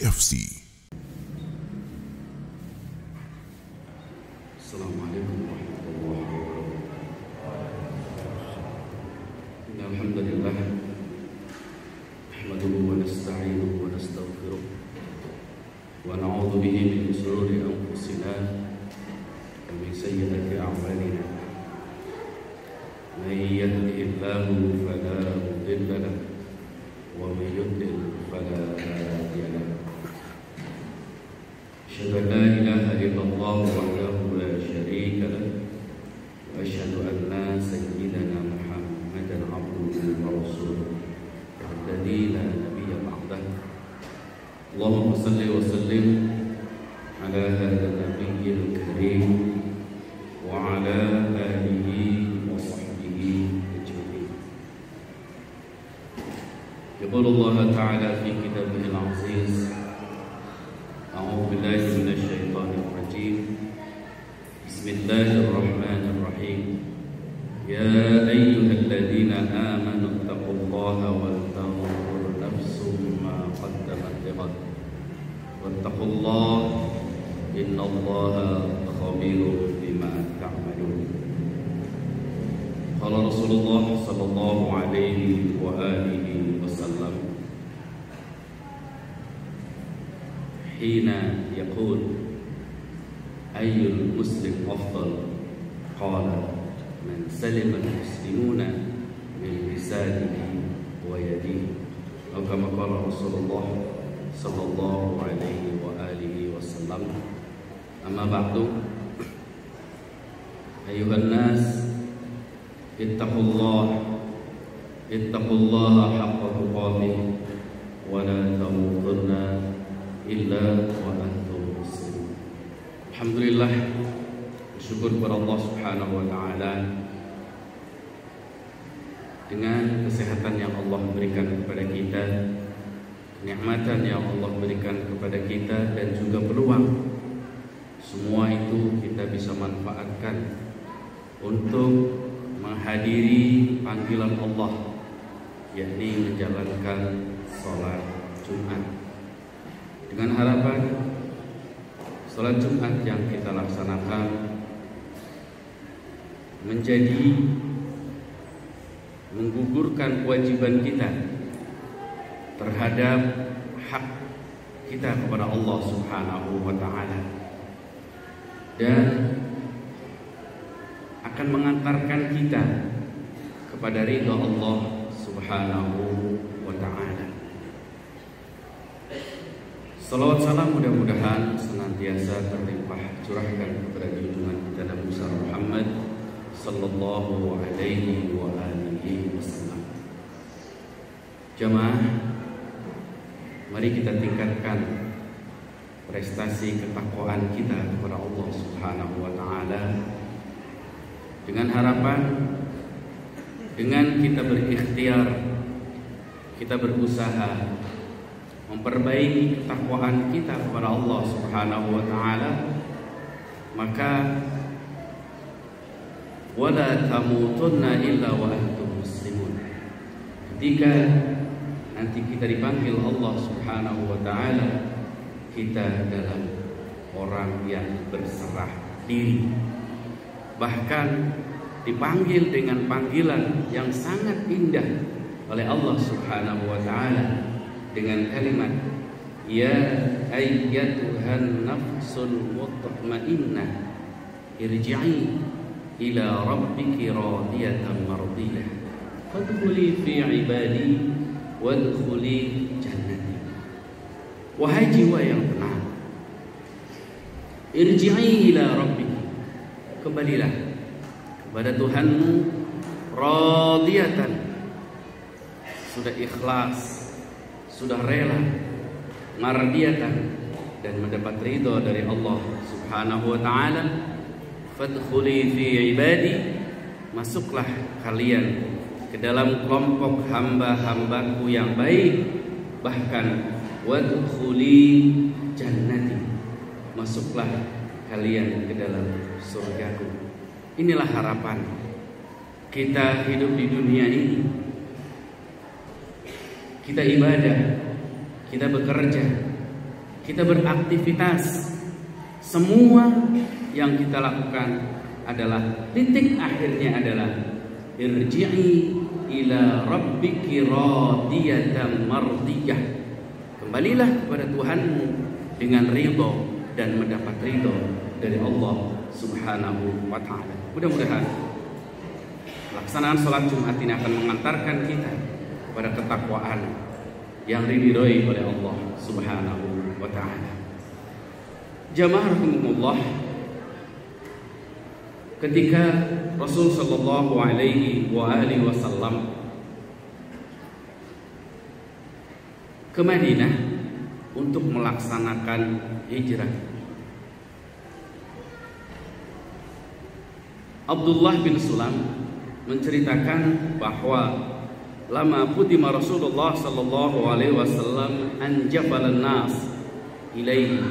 FC. Assalamualaikum warahmatullahi wabarakatuh. Alhamdulillah, nahmaduhu wa nasta'inuhu wa nastaghfiruh wa na'udzu bihi min shururi anfusina wa min sayyiati a'malina. Man yahdihillahu fala mudilla lahu wa man yudlil fala hadiya lahu. Asyhadu an la ilaha illallah wahdahu la syarika lahu wa asyhadu anna sayyidana Muhammadan abduhu wa rasuluh alladzi la nabiyya ba'dahu. Allahumma shalli wa sallim ala hadzal nabiyyil karim wa ala alihi wa sahbihi ajma'in. Yaqulu Allah ta'ala fi kitabihil 'aziz. A'udzu billahi minasy syaithanir rajim. Bismillahirrahmanirrahim. Ya ayyuhalladzina amanu taqullaha wal tanzur nafsum ma qaddamat lighad. Wattaqullaha innallaha khabirun bima ta'malun. Qala Rasulullah sallallahu alaihi wa alihi wasallam, hina yaqul ayyul muslim afdal, qala man salima al-muslimuna min lisanihi wa yadihi, atau kama qala Rasulullah sallallahu alaihi wa alihi wasallam. Amma ba'du, ayyuhan nas ittaqullaha haqqa tuqatih wa la tamutunna illa wa antum muslimun. Alhamdulillah, bersyukur kepada Allah Subhanahu wa taala dengan kesehatan yang Allah berikan kepada kita, kenikmatan yang Allah berikan kepada kita, dan juga peluang. Semua itu kita bisa manfaatkan untuk menghadiri panggilan Allah, yakni menjalankan sholat Jumat, dengan harapan sholat Jumat yang kita laksanakan menjadi menggugurkan kewajiban kita terhadap hak kita kepada Allah Subhanahu wa ta'ala, dan akan mengantarkan kita kepada ridha Allah Subhanahu wa ta'ala. Salawat salam mudah-mudahan senantiasa terlimpah curahkan kepada junjungan kita Nabi Muhammad sallallahu alaihi wa alihi wasallam. Jamaah, mari kita tingkatkan prestasi ketakwaan kita kepada Allah Subhanahu wa taala, dengan harapan dengan kita berikhtiar, kita berusaha memperbaiki ketakwaan kita kepada Allah Subhanahu wa taala, maka wala tamutunna illa wa antum muslimun. Ketika nanti kita dipanggil Allah Subhanahu wa taala, kita dalam orang yang berserah diri, bahkan dipanggil dengan panggilan yang sangat indah oleh Allah Subhanahu wa taala dengan kalimat ya ayyatuhan nafsul mutmainnah irji'i ila rabbiki radiyatan mardiyah fadkhuli fi ibadi wadkhuli jannati. Wahai jiwa yang tenang, irji'i ila rabbiki, kembalilah kepada Tuhanmu, radiyatan, sudah ikhlas, sudah rela, mardiyatan, dan mendapat ridha dari Allah Subhanahu wa taala. Fadkhuli fi ibadi, masuklah kalian ke dalam kelompok hamba-hambaku yang baik, bahkan wadkhuli jannati, masuklah kalian ke dalam surgaku. Inilah harapan kita hidup di dunia ini. Kita ibadah, kita bekerja, kita beraktivitas, semua yang kita lakukan adalah titik akhirnya adalah irji'i ila rabbiki radiyatan mardiyah. Kembalilah kepada Tuhanmu dengan ridho dan mendapat ridho dari Allah Subhanahu wa ta'ala. Mudah-mudahan pelaksanaan salat Jumat ini akan mengantarkan kita pada ketakwaan yang diridhoi oleh Allah Subhanahu wa ta'ala. Jamaah rahimakumullah, ketika Rasul sallallahu alaihi wasallam ke Madinah untuk melaksanakan hijrah, Abdullah bin Sulam menceritakan bahwa lama qudima Rasulullah sallallahu alaihi wasallam an jabalan nas ilaihi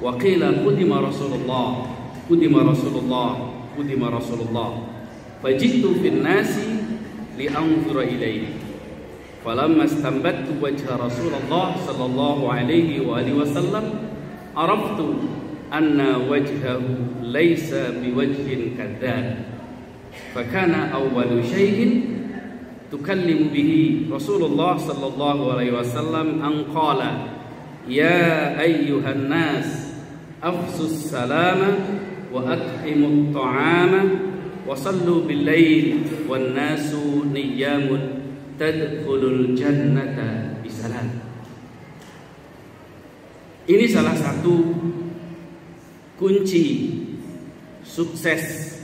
wa qila qudima Rasulullah fajitu fin nasi li anzura ilaihi falamma istanbattu wajha Rasulullah sallallahu alaihi wasallam araftu anna wajhahu laysa biwajhin kadzdzab fakana awwalu syai'in tukallimu bihi Rasulullah sallallahu alaihi wasallam an qala ya ayyuhan nas afsus salama wa at'imut ta'ama wa sallu bil lail wan nasu niyamun tadkhulul jannata bisalam. Ini salah satu kunci sukses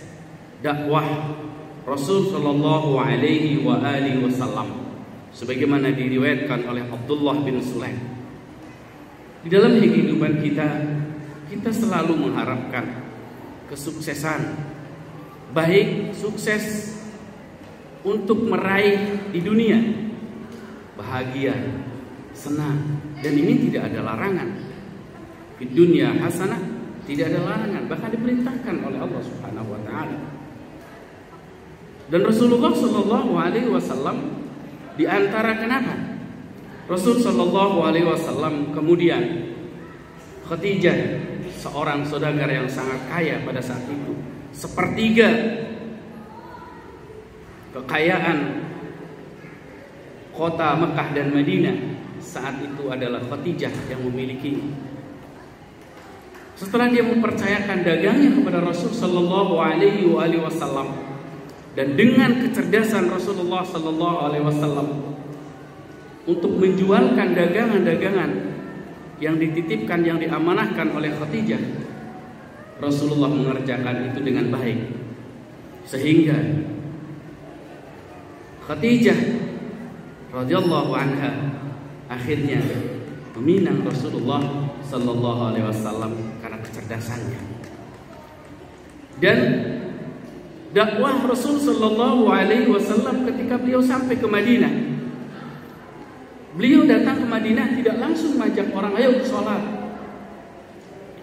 dakwah Rasul sallallahu alaihi wasallam, sebagaimana diriwayatkan oleh Abdullah bin Sulaim. Di dalam kehidupan kita selalu mengharapkan kesuksesan, baik sukses untuk meraih di dunia bahagia, senang, dan ini tidak ada larangan. Di dunia hasanah tidak ada larangan, bahkan diperintahkan oleh Allah Subhanahu wa ta'ala. Dan Rasulullah sallallahu alaihi wasallam di antara kenapa Rasul sallallahu alaihi wasallam kemudian Khadijah, seorang saudagar yang sangat kaya pada saat itu, sepertiga kekayaan kota Mekah dan Madinah saat itu adalah Khadijah yang memiliki. Setelah dia mempercayakan dagangnya kepada Rasul sallallahu alaihi wasallam, dan dengan kecerdasan Rasulullah sallallahu alaihi wasallam untuk menjualkan dagangan-dagangan yang dititipkan, yang diamanahkan oleh Khadijah, Rasulullah mengerjakan itu dengan baik, sehingga Khadijah radhiyallahu anha akhirnya meminang Rasulullah sallallahu alaihi wasallam karena kecerdasannya. Dan dakwah Rasul sallallahu alaihi wasallam ketika beliau sampai ke Madinah, beliau datang ke Madinah tidak langsung mengajak orang, ayo sholat,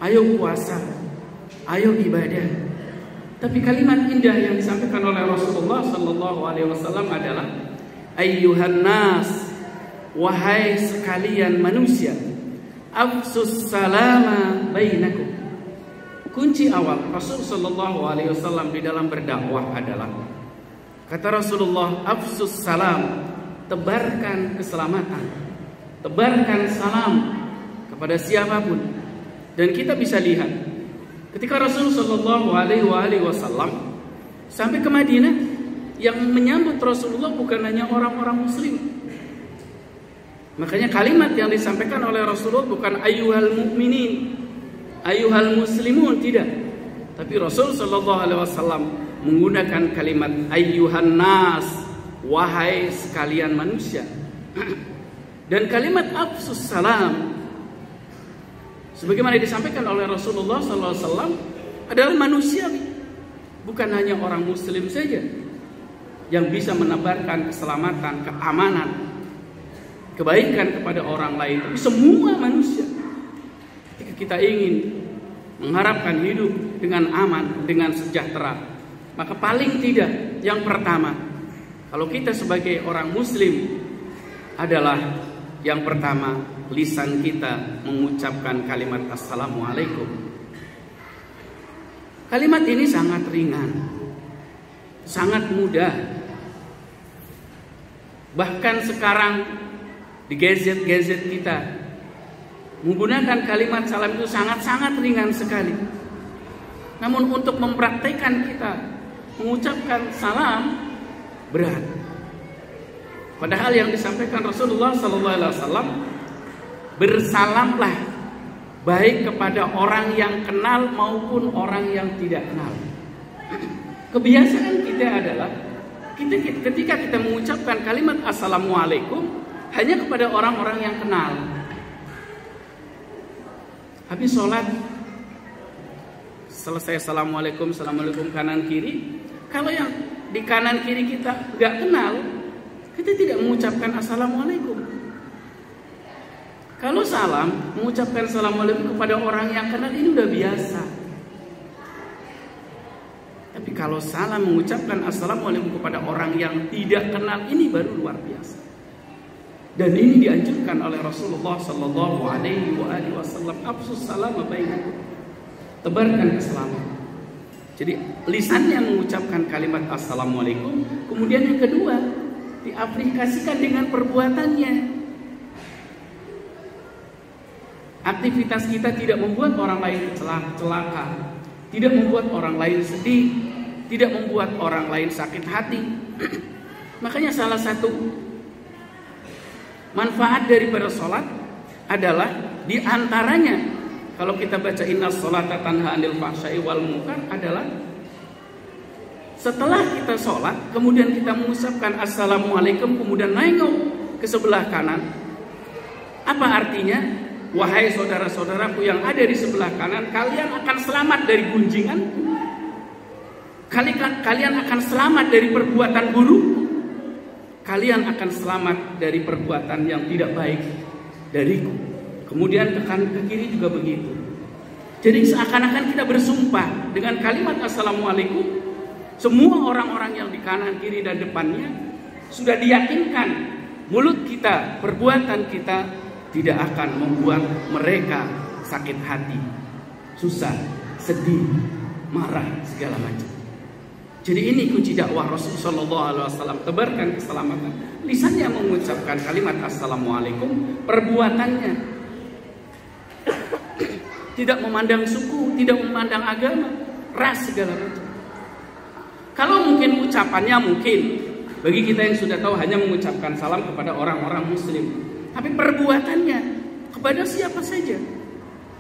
ayo puasa, ayo ibadah. Tapi kalimat indah yang disampaikan oleh Rasulullah sallallahu alaihi wasallam adalah ayyuhan nas, wahai sekalian manusia, afsus salama bainakum. Kunci awal Rasul sallallahu alaihi wasallam di dalam berdakwah adalah, kata Rasulullah, afsus salam, tebarkan keselamatan, tebarkan salam kepada siapapun. Dan kita bisa lihat ketika Rasul sallallahu alaihi wasallam sampai ke Madinah, yang menyambut Rasulullah bukan hanya orang-orang muslim. Makanya kalimat yang disampaikan oleh Rasulullah bukan ayyuhal mu'minin, ayyuhal muslimun, tidak. Tapi Rasul sallallahu alaihi wasallam menggunakan kalimat ayyuhan nas, wahai sekalian manusia. Dan kalimat afsus salam, sebagaimana disampaikan oleh Rasulullah sallallahu alaihi wasallam, adalah manusiawi. Bukan hanya orang muslim saja yang bisa menebarkan keselamatan, keamanan, kebaikan kepada orang lain, tapi semua manusia. Ketika kita ingin mengharapkan hidup dengan aman, dengan sejahtera, maka paling tidak yang pertama, kalau kita sebagai orang muslim, adalah Yang pertama, lisan kita mengucapkan kalimat Assalamualaikum. Kalimat ini sangat ringan, sangat mudah. Bahkan sekarang di gadget-gadget kita menggunakan kalimat salam itu sangat-sangat ringan sekali. Namun untuk mempraktekkan kita mengucapkan salam berat. Padahal yang disampaikan Rasulullah SAW, bersalamlah baik kepada orang yang kenal maupun orang yang tidak kenal. Kebiasaan kita adalah ketika kita mengucapkan kalimat Assalamualaikum hanya kepada orang-orang yang kenal. Habis sholat, selesai Assalamualaikum, Assalamualaikum kanan kiri. Kalau yang di kanan kiri kita nggak kenal, kita tidak mengucapkan Assalamualaikum. Kalau salam, mengucapkan Assalamualaikum kepada orang yang kenal ini udah biasa. Tapi kalau salam mengucapkan Assalamualaikum kepada orang yang tidak kenal, ini baru luar biasa. Dan ini dianjurkan oleh Rasulullah Sallallahu Alaihi Wasallam. Afsus salam bainakum, tebarkan keselamatan. Jadi lisannya mengucapkan kalimat Assalamualaikum. Kemudian yang kedua, diaplikasikan dengan perbuatannya. Aktivitas kita tidak membuat orang lain celaka, tidak membuat orang lain sedih, tidak membuat orang lain sakit hati. Makanya salah satu manfaat daripada sholat adalah diantaranya, kalau kita baca inna sholata tanha anil fahsya'i wal munkar, adalah setelah kita sholat kemudian kita mengucapkan Assalamualaikum, kemudian nengok ke sebelah kanan. Apa artinya? Wahai saudara-saudaraku yang ada di sebelah kanan, kalian akan selamat dari gunjinganku. Kalian akan selamat dari perbuatan buruk. Kalian akan selamat dari perbuatan yang tidak baik dariku. Kemudian ke kanan ke kiri juga begitu. Jadi seakan-akan kita bersumpah dengan kalimat Assalamualaikum. Semua orang-orang yang di kanan, kiri, dan depannya sudah diyakinkan mulut kita, perbuatan kita tidak akan membuat mereka sakit hati, susah, sedih, marah, segala macam. Jadi ini kunci dakwah Rasulullah SAW, tebarkan keselamatan. Lisannya mengucapkan kalimat Assalamualaikum, perbuatannya tidak memandang suku, tidak memandang agama, ras, segala macam. Kalau mungkin ucapannya, mungkin bagi kita yang sudah tahu hanya mengucapkan salam kepada orang-orang muslim. Tapi perbuatannya kepada siapa saja,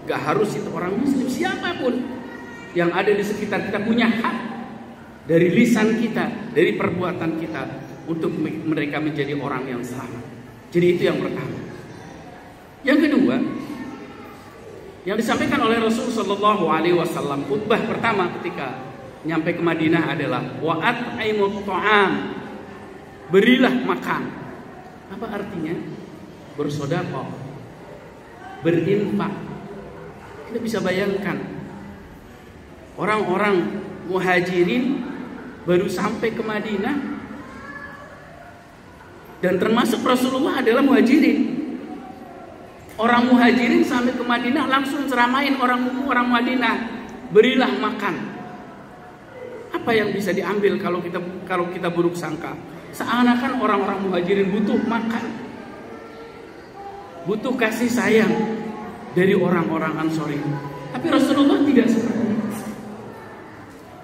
gak harus itu orang muslim, siapapun yang ada di sekitar kita punya hak dari lisan kita, dari perbuatan kita, untuk mereka menjadi orang yang selamat. Jadi itu yang pertama. Yang kedua, yang disampaikan oleh Rasulullah SAW, khutbah pertama ketika nyampe ke Madinah adalah wa at'imut ta'am, berilah makan. Apa artinya? Bersedekah, berinfak. Kita bisa bayangkan orang-orang muhajirin baru sampai ke Madinah, dan termasuk Rasulullah adalah muhajirin. Orang muhajirin sampai ke Madinah langsung ceramain orang Madinah, berilah makan. Apa yang bisa diambil kalau kita buruk sangka? Seakan-akan orang-orang muhajirin butuh makan, butuh kasih sayang dari orang-orang Ansor ini. Tapi Rasulullah tidak seperti itu.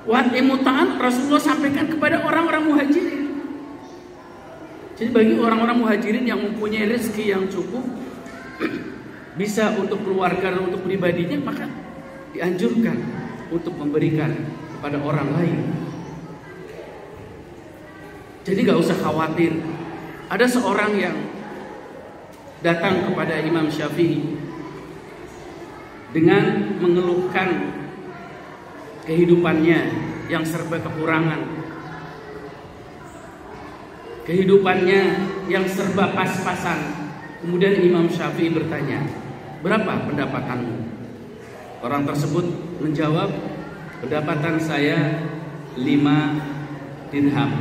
Wa'imuta'an Rasulullah sampaikan kepada orang-orang muhajirin. Jadi bagi orang-orang muhajirin yang mempunyai rezeki yang cukup, bisa untuk keluarga dan untuk pribadinya, maka dianjurkan untuk memberikan kepada orang lain. Jadi gak usah khawatir. Ada seorang yang datang kepada Imam Syafi'i dengan mengeluhkan kehidupannya yang serba kekurangan, kehidupannya yang serba pas-pasan. Kemudian Imam Syafi'i bertanya, berapa pendapatanmu? Orang tersebut menjawab, pendapatan saya 5 dirham.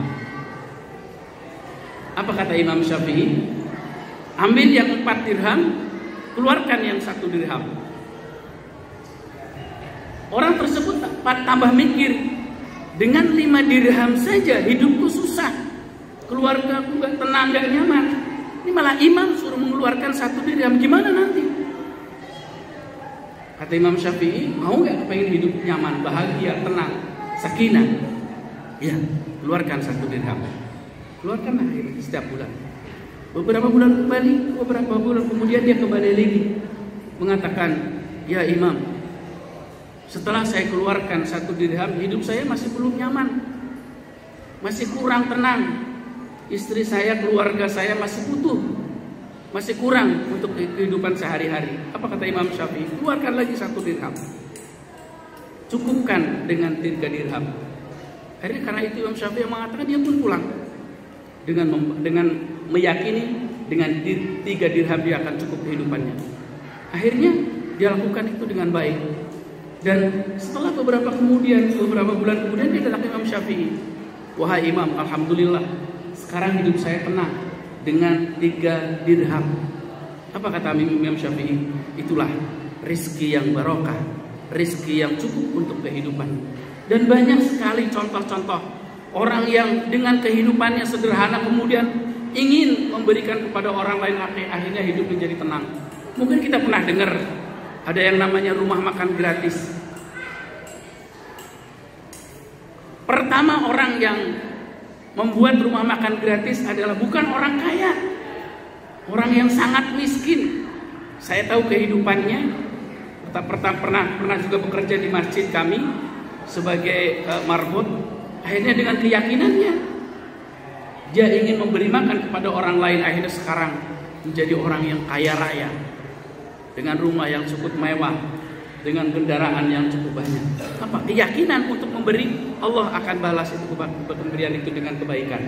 Apa kata Imam Syafi'i? Ambil yang 4 dirham, keluarkan yang 1 dirham. Orang tersebut tambah mikir, dengan 5 dirham saja hidupku susah, keluarga aku gak tenang, gak nyaman. Ini malah imam suruh mengeluarkan 1 dirham, gimana nanti? Kata Imam Syafi'i, mau gak pengen hidup nyaman, bahagia, tenang, sakinah? Ya, keluarkan 1 dirham. Keluarkan akhirnya setiap bulan. Beberapa bulan kembali, beberapa bulan kemudian dia kembali lagi mengatakan, ya imam, setelah saya keluarkan 1 dirham, hidup saya masih belum nyaman, masih kurang tenang. Istri saya, keluarga saya masih butuh, masih kurang untuk kehidupan sehari-hari. Apa kata Imam Syafi'i? Keluarkan lagi 1 dirham, cukupkan dengan 3 dirham. Akhirnya karena itu Imam Syafi'i mengatakan, dia pun pulang dengan meyakini dengan 3 dirham dia akan cukup kehidupannya. Akhirnya dia lakukan itu dengan baik. Dan setelah beberapa bulan kemudian dia datang ke Imam Syafi'i. Wahai imam, alhamdulillah sekarang hidup saya tenang dengan 3 dirham. Apa kata Imam Syafi'i? Itulah rizki yang barokah, rizki yang cukup untuk kehidupan. Dan banyak sekali contoh-contoh orang yang dengan kehidupannya sederhana kemudian ingin memberikan kepada orang lain, akhirnya hidup menjadi tenang. Mungkin kita pernah dengar ada yang namanya rumah makan gratis. Pertama orang yang membuat rumah makan gratis adalah bukan orang kaya, orang yang sangat miskin. Saya tahu kehidupannya. Pernah juga bekerja di masjid kami sebagai marbot. Akhirnya dengan keyakinannya dia ingin memberi makan kepada orang lain, akhirnya sekarang menjadi orang yang kaya raya, dengan rumah yang cukup mewah, dengan kendaraan yang cukup banyak. Apa? Keyakinan untuk memberi, Allah akan balas itu pemberian itu dengan kebaikan.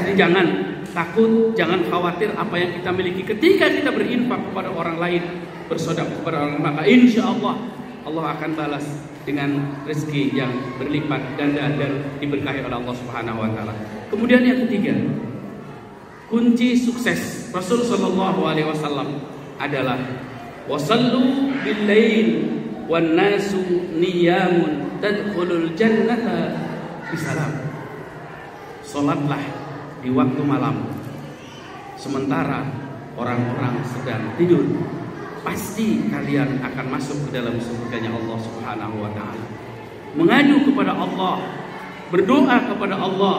Jadi jangan takut, jangan khawatir apa yang kita miliki. Ketika kita berinfak kepada orang lain, bersedekah kepada orang lain, maka insya Allah Allah akan balas dengan rezeki yang berlipat ganda dan diberkahi oleh Allah Subhanahu wa taala. Kemudian yang ketiga, kunci sukses Rasul sallallahu alaihi wasallam adalah wasallu bil lail wan nasu niyamun tadkhulul jannata bisalam. Salatlah di waktu malam sementara orang-orang sedang tidur, pasti kalian akan masuk ke dalam surganya Allah Subhanahu wa taala. Mengadu kepada Allah, berdoa kepada Allah,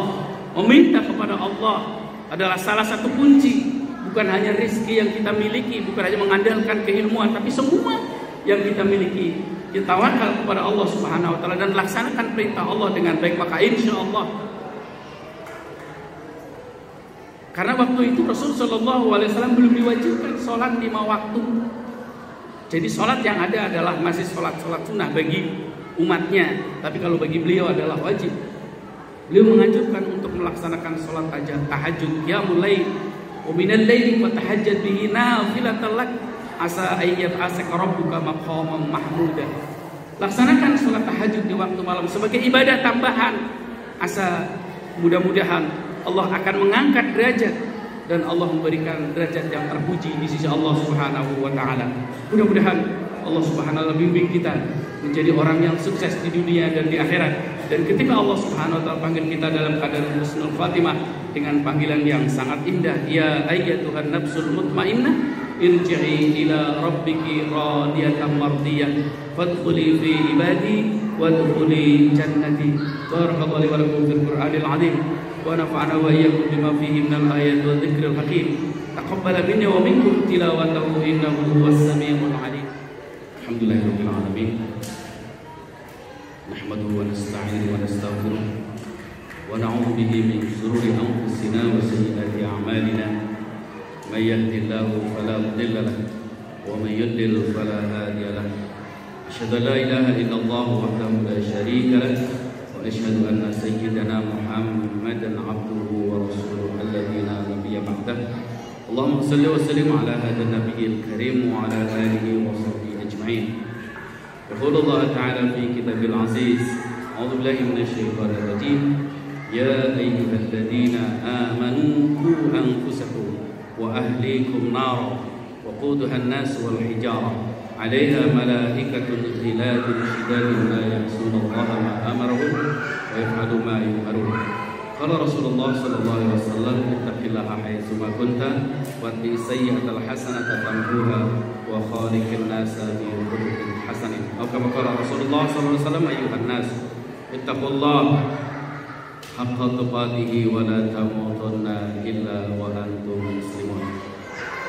meminta kepada Allah adalah salah satu kunci. Bukan hanya rezeki yang kita miliki, bukan hanya mengandalkan keilmuan, tapi semua yang kita miliki kita tawakal kepada Allah Subhanahu wa taala dan laksanakan perintah Allah dengan baik, maka insya Allah. Karena waktu itu Rasul sallallahu alaihi wasallam belum diwajibkan sholat 5 waktu. Jadi sholat yang ada adalah masih sholat sunnah bagi umatnya, tapi kalau bagi beliau adalah wajib. Beliau menganjurkan untuk melaksanakan sholat tahajud, qiyamul lail, wa minal laili fatahajjad bihi nafilatan lak asa ayyab asaka rabbuka maqaman mahmuda. Laksanakan sholat tahajud di waktu malam sebagai ibadah tambahan, asa mudah-mudahan Allah akan mengangkat derajat dan Allah memberikan derajat yang terpuji di sisi Allah Subhanahu wa taala. Mudah-mudahan Allah Subhanahu wa taala bimbing kita menjadi orang yang sukses di dunia dan di akhirat. Dan ketika Allah Subhanahu wa taala panggil kita dalam keadaan husnul khatimah dengan panggilan yang sangat indah, ya ayyatuhan nafsul mutmainnah irji'i ila rabbiki radiyatan mardiyah fadkhuli fi ibadi wadkhuli jannati. Barakallahu li wa lakum fil Qur'anil azim. ونفعنا وإياكم بما فيه من الآيات والذكر الحكيم تقبل مني ومنكم تلاوته إنه هو السميع العليم. الحمد لله رب العالمين نحمده ونستعينه ونستغفره ونعوذ به من شرور أنفسنا وسيئات أعمالنا من يهده الله فلا مضل له ومن يضلل فلا هادي له أشهد أن لا إله إلا الله وحده لا شريك له وأشهد أن سيدنا محمدا عبده ورسوله الذي لا نبي بعده. اللهم صل وسلم على هذا النبي الكريم وعلى آله وصحبه أجمعين. يقول الله تعالى في كتابه العزيز أعوذ بالله من الشيطان الرجيم يا أيها الذين آمنوا قوا أنفسكم وأهليكم نارا وقودها الناس والحجارة عليها ملائكة غلاد شداد لا يعصون الله ما أمرهم ويفعلون ما يؤمرون. قال رسول الله صلى الله عليه وسلم اتق الله حيثما كنت واتبع السيئة الحسنة تمحوها وخالق الناس بخلق حسن أو كما قال رسول الله صلى الله عليه وسلم أيها الناس اتقوا الله حق تقاته ولا تموتن إلا وأنتم مسلمون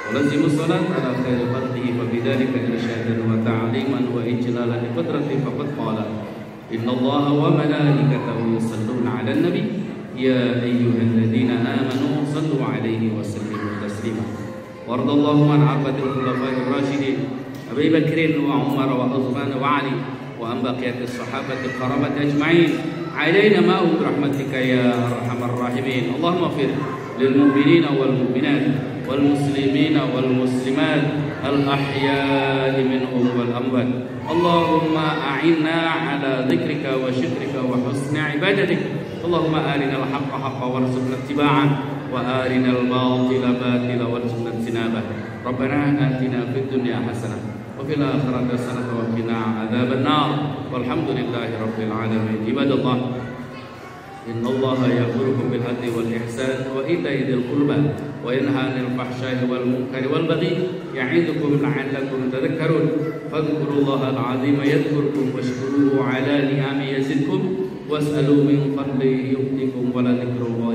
ولزموا الصلاة على خير خلقه فبذلك إرشادا وتعليما وإجلالا لقدرته فقد قال إن الله وملائكته يصلون على النبي يا أيها الذين آمنوا صلوا عليه وسلموا تسليما. وارض اللهم عن عقبة الخلفاء الراشدين أبي بكر وعمر وعثمان وعلي وعن بقية الصحابة الكرامة أجمعين علينا معهم برحمتك يا أرحم الراحمين. اللهم اغفر للمؤمنين والمؤمنات والمسلمين والمسلمات الأحياء منهم والأموات. اللهم أعنا على ذكرك وشكرك وحسن عبادتك. اللهم أرنا الحق حقا وارزقنا اتباعه وأرنا الباطل باطلا وارزقنا اجتنابه. ربنا آتنا في الدنيا حسنة وفي الآخرة حسنة وقنا عذاب النار والحمد لله رب العالمين. عباد الله إن الله يأمركم بالعدل والإحسان وإيتاء ذي القربى وينهى عن الفحشاء والمنكر والبغي يعظكم لعلكم تذكرون. فاذكروا الله العظيم يذكركم واشكروه على نعمه يزدكم واسألوا من فضله يؤتكم ولذكر الله